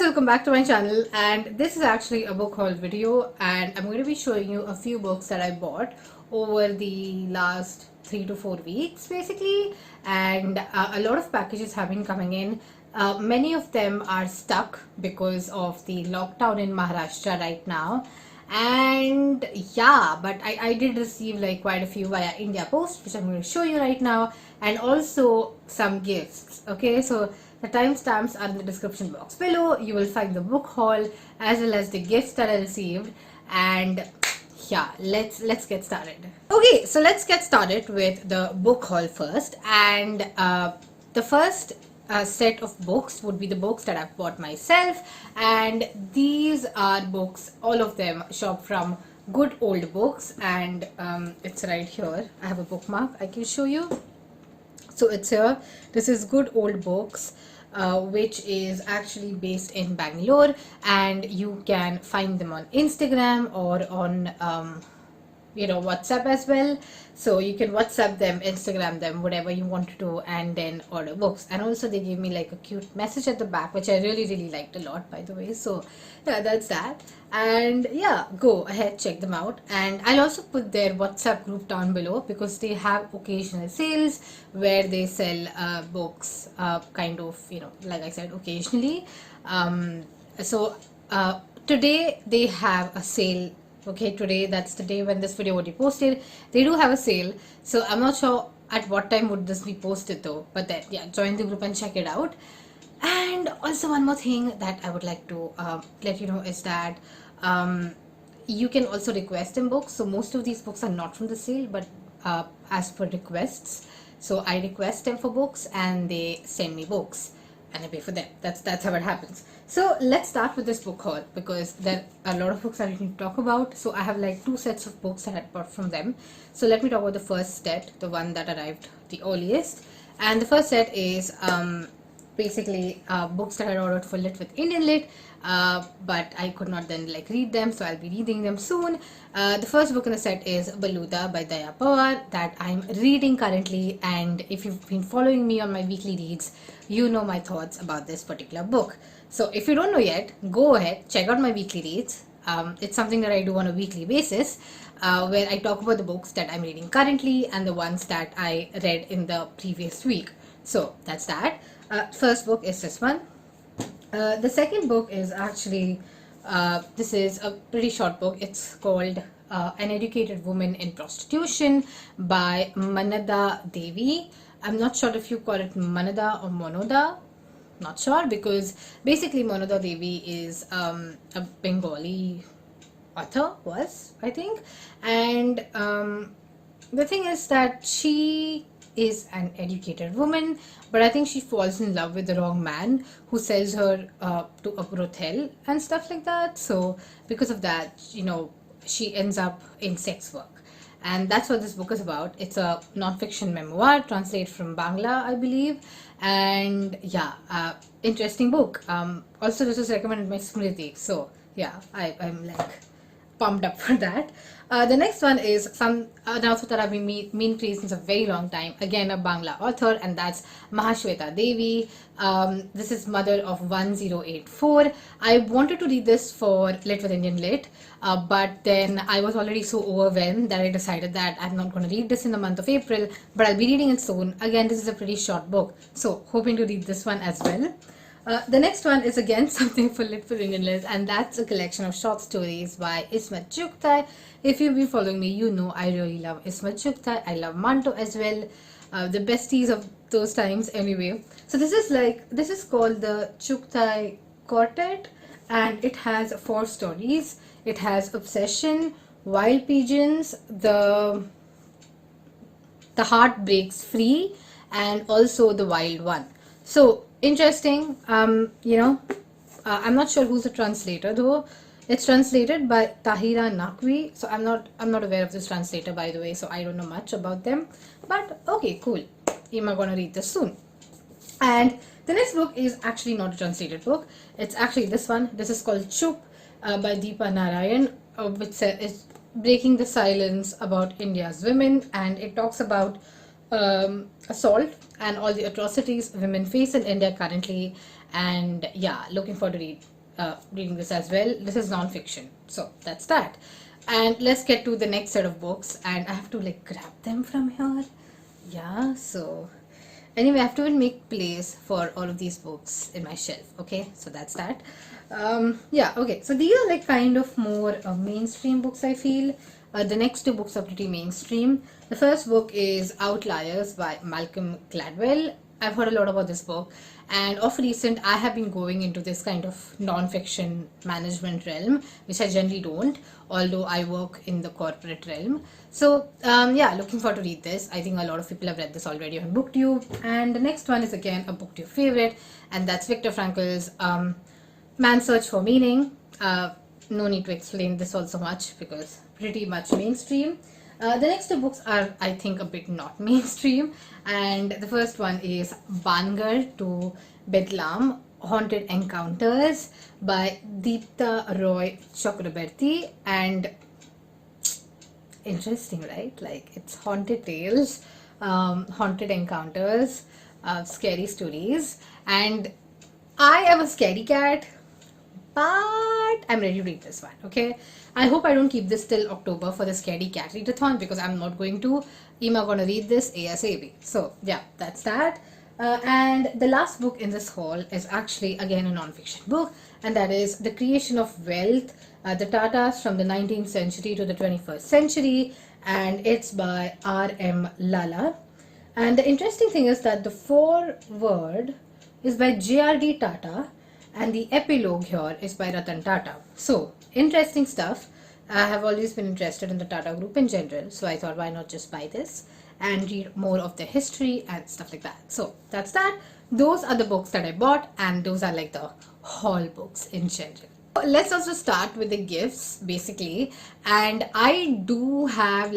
welcome back to my channel, and this is actually a book haul video, and I'm going to be showing you a few books that I bought over the last 3 to 4 weeks basically, and a lot of packages have been coming in. Many of them are stuck because of the lockdown in Maharashtra right now, and yeah, but I did receive like quite a few via India Post, which I'm going to show you right now, and also some gifts. Okay, so the timestamps are in the description box below. You will find the book haul as well as the gifts that I received, and yeah, let's get started. Okay, so let's get started with the book haul first, and the first set of books would be the books that I've bought myself, and these are books, all of them shop from Good Old Books, and it's right here. I have a bookmark I can show you. So it's here. This is Good Old Books, which is actually based in Bangalore, and you can find them on Instagram or on WhatsApp as well. So you can WhatsApp them, Instagram them, whatever you want to do, and then order books. And also they gave me like a cute message at the back, which I really liked a lot, by the way. So yeah, that's that. And yeah, go ahead, check them out. And I'll also put their WhatsApp group down below, because they have occasional sales where they sell books, kind of, like I said, occasionally. So today they have a sale. Okay, today, that's the day when this video would be posted. They do have a sale, so I'm not sure at what time would this be posted though, but then yeah, join the group and check it out. And also one more thing that I would like to let you know is that you can also request them books. So most of these books are not from the sale, but as per requests. So I request them for books and they send me books and I pay for them. That's how it happens. So let's start with this book haul, because there are a lot of books that we can talk about. So I have like 2 sets of books that I bought from them. So let me talk about the first set, the one that arrived the earliest. And the first set is basically books that I ordered for Lit with Indian Lit, but I could not then like read them, so I'll be reading them soon. The first book in the set is Baluda by Daya Pawar, that I'm reading currently, and if you've been following me on my weekly reads, you know my thoughts about this particular book. So if you don't know yet, go ahead, check out my weekly reads. It's something that I do on a weekly basis, where I talk about the books that I'm reading currently and the ones that I read in the previous week. So that's that. First book is this one. The second book is actually, this is a pretty short book. It's called An Educated Woman in Prostitution by Manada Devi. I'm not sure if you call it Manada or Monoda. Not sure, because basically Manada Devi is a Bengali author, I think. And the thing is that she is an educated woman, but I think she falls in love with the wrong man who sells her to a brothel and stuff like that. So because of that, she ends up in sex work. And that's what this book is about. It's a non-fiction memoir, translated from Bangla, I believe. And yeah, interesting book. Also, this was recommended by Smriti. So yeah, I'm like pumped up for that. The next one is an author that I've been meaning since a very long time. Again, a Bangla author, and that's Mahashweta Devi. This is Mother of 1084. I wanted to read this for Lit with Indian Lit, but then I was already so overwhelmed that I decided that I'm not going to read this in the month of April, but I'll be reading it soon. Again, this is a pretty short book, so hoping to read this one as well. The next one is again something for Lit with Indian Lit, and that's a collection of short stories by Ismat Chugtai. If you've been following me, you know I really love Ismat Chugtai. I love Manto as well. The besties of those times anyway. So this is called the Chugtai Quartet, and it has 4 stories. It has Obsession, Wild Pigeons, The Heart Breaks Free, and also The Wild One. So interesting. I'm not sure who's the translator though. It's translated by Tahira Naqvi. So I'm not aware of this translator, by the way, so I don't know much about them. But okay, cool. I'm gonna read this soon. And the next book is actually not a translated book. It's actually this one. This is called Chup by Deepa Narayan, which is breaking the silence about India's women, and it talks about assault and all the atrocities women face in India currently. And yeah, looking forward to read reading this as well. This is non-fiction, so that's that. And let's get to the next set of books, and I have to like grab them from here. Yeah, so anyway, I have to make place for all of these books in my shelf. Okay, so that's that. Yeah, okay, so these are like kind of more mainstream books, I feel. The next two books are pretty mainstream. The first book is Outliers by Malcolm Gladwell. I've heard a lot about this book, and of recent I have been going into this kind of non-fiction management realm, which I generally don't, although I work in the corporate realm. So yeah, looking forward to read this. I think a lot of people have read this already on BookTube. And the next one is again a BookTube favorite, and that's Viktor Frankl's Man's Search for Meaning. No need to explain this all so much because pretty much mainstream. The next two books are, I think, a bit not mainstream, and the first one is Bangar to Bedlam, Haunted Encounters by Deepta Roy Chakrabarti. And interesting, right? Like, it's haunted tales, haunted encounters, scary stories, and I am a scaredy cat, but I'm ready to read this one. Okay, I hope I don't keep this till October for the scaredy cat readathon, because I'm not going to. Ima gonna read this ASAP. So yeah, that's that. And the last book in this haul is actually again a non-fiction book, and that is The Creation of Wealth, the Tatas from the 19th century to the 21st century, and it's by R.M. Lala. And the interesting thing is that the foreword is by J.R.D. Tata, and the epilogue here is by Ratan Tata. So, interesting stuff. I have always been interested in the Tata group in general, so I thought why not just buy this and read more of their history and stuff like that. So, that's that. Those are the books that I bought, and those are like the haul books in general. Let's also start with the gifts, basically. And I do have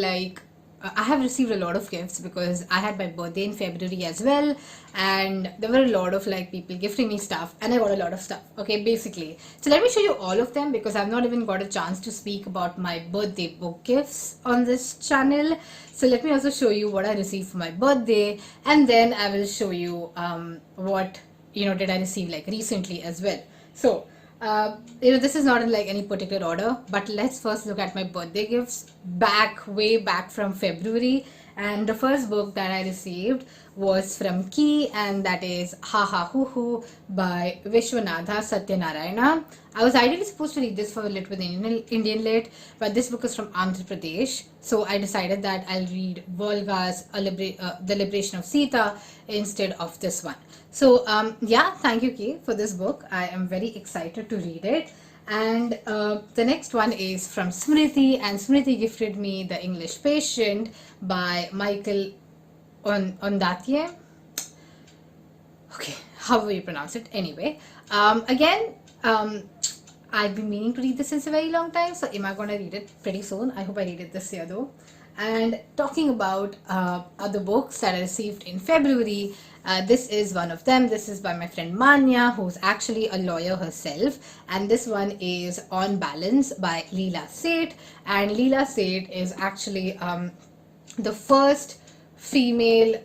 I have received a lot of gifts because I had my birthday in February as well, and there were a lot of like people gifting me stuff, and I got a lot of stuff. Okay, basically. So let me show you all of them because I've not even got a chance to speak about my birthday book gifts on this channel. So let me also show you what I received for my birthday, and then I will show you what did I receive like recently as well. So this is not in like any particular order, but let's first look at my birthday gifts way back from February. And the first book that I received was from Key, and that is Ha Ha Hoo Hoo by Vishwanatha Satyanarayana. I was ideally supposed to read this for Lit with Indian Lit, but this book is from Andhra Pradesh, so I decided that I'll read Volga's The Liberation of Sita instead of this one. So yeah, thank you Key for this book. I am very excited to read it. And the next one is from Smriti, and Smriti gifted me The English Patient by Michael Ondaatje. Okay, however you pronounce it. Anyway, again, I've been meaning to read this since a very long time, so am I gonna read it pretty soon? I hope I read it this year though. And talking about other books that I received in February, this is one of them. This is by my friend Manya, who's actually a lawyer herself, and this one is On Balance by Leela Seth. And Leela Seth is actually the first female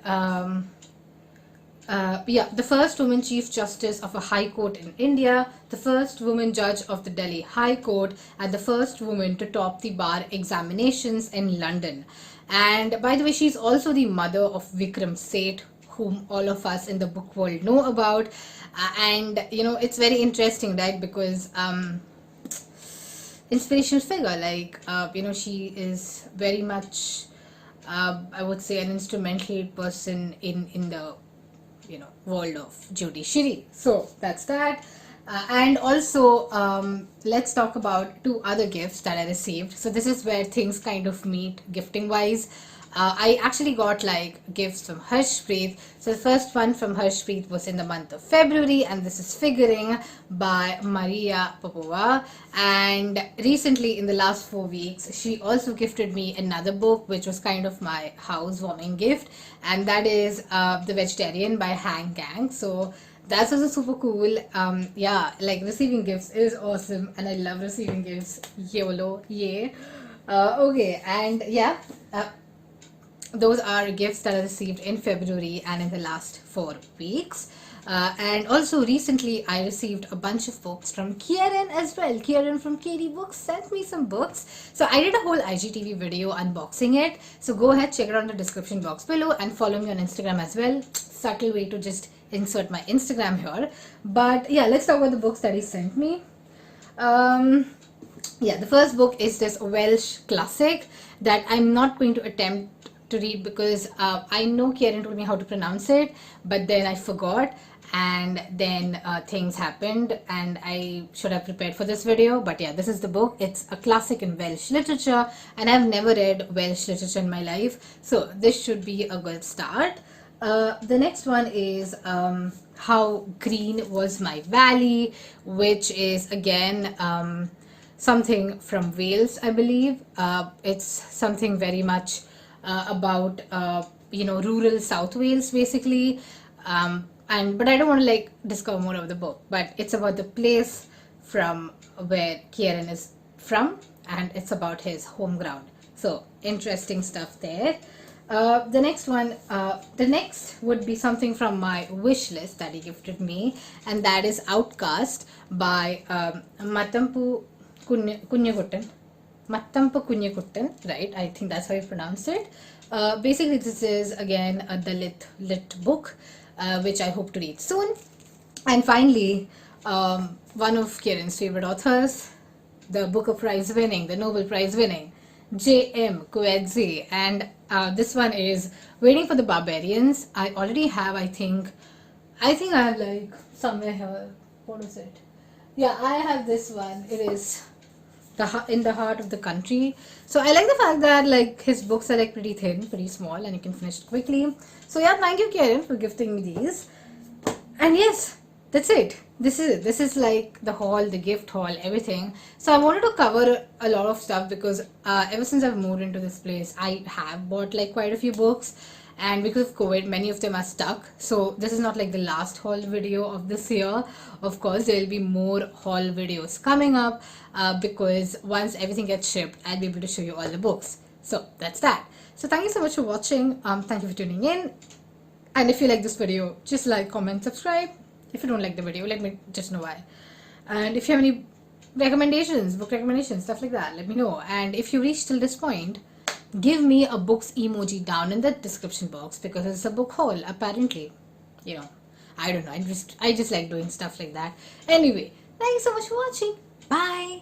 the first woman Chief Justice of a High Court in India, the first woman judge of the Delhi High Court, and the first woman to top the bar examinations in London. And by the way, she's also the mother of Vikram Seth, whom all of us in the book world know about. And it's very interesting, right? Because inspirational figure, like she is very much I would say an instrumental person in the world of judiciary. So that's that. And also let's talk about two other gifts that I received. So this is where things kind of meet gifting wise. I actually got like gifts from Harshpreet. So the first one from Harshpreet was in the month of February, and this is Figuring by Maria Popova. And recently in the last 4 weeks, she also gifted me another book, which was kind of my housewarming gift, and that is The Vegetarian by Hang Gang. So that's also super cool. Yeah, like receiving gifts is awesome, and I love receiving gifts. YOLO, yay. Okay, and yeah. those are gifts that I received in February and in the last 4 weeks. And also recently I received a bunch of books from Kieran as well. Kieran from KD Books sent me some books. So I did a whole IGTV video unboxing it. So go ahead, check it out in the description box below, and follow me on Instagram as well. Subtle way to just insert my Instagram here. But yeah, let's talk about the books that he sent me. Yeah, the first book is this Welsh classic that I'm not going to attempt to read because I know Kieran told me how to pronounce it, but then I forgot, and then things happened and I should have prepared for this video. But yeah, this is the book. It's a classic in Welsh literature and I've never read Welsh literature in my life, so this should be a good start. The next one is How Green Was My Valley, which is again something from Wales, I believe. It's something very much about rural South Wales basically, but I don't want to like discover more of the book, but it's about the place from where Kieran is from, and it's about his home ground, so interesting stuff there. The next would be something from my wish list that he gifted me, and that is Outcast by Mattampu Kunyakuttan. Mattampa Kunyakuttan, right? I think that's how you pronounce it. Basically, this is again a Dalit lit book, which I hope to read soon. And finally, one of Kieran's favorite authors, the Booker Prize winning, the Nobel Prize winning, J.M. Coetzee, and this one is Waiting for the Barbarians. I already have, I think I have like somewhere here. What is it? Yeah, I have this one. It is In the Heart of the Country. So I like the fact that like his books are like pretty thin, pretty small, and you can finish it quickly. So yeah, thank you Kieran for gifting me these. And yes, that's it. This is like the haul, the gift haul, everything. So I wanted to cover a lot of stuff because ever since I've moved into this place, I have bought like quite a few books, and because of COVID, many of them are stuck. So this is not like the last haul video of this year. Of course, there will be more haul videos coming up because once everything gets shipped, I'll be able to show you all the books. So that's that. So thank you so much for watching. Thank you for tuning in. And if you like this video, just like, comment, subscribe. If you don't like the video, let me just know why. And if you have any recommendations, book recommendations, stuff like that, let me know. And if you reach till this point, give me a books emoji down in the description box because it's a book haul, apparently. I don't know. I just like doing stuff like that. Anyway, thank you so much for watching. Bye.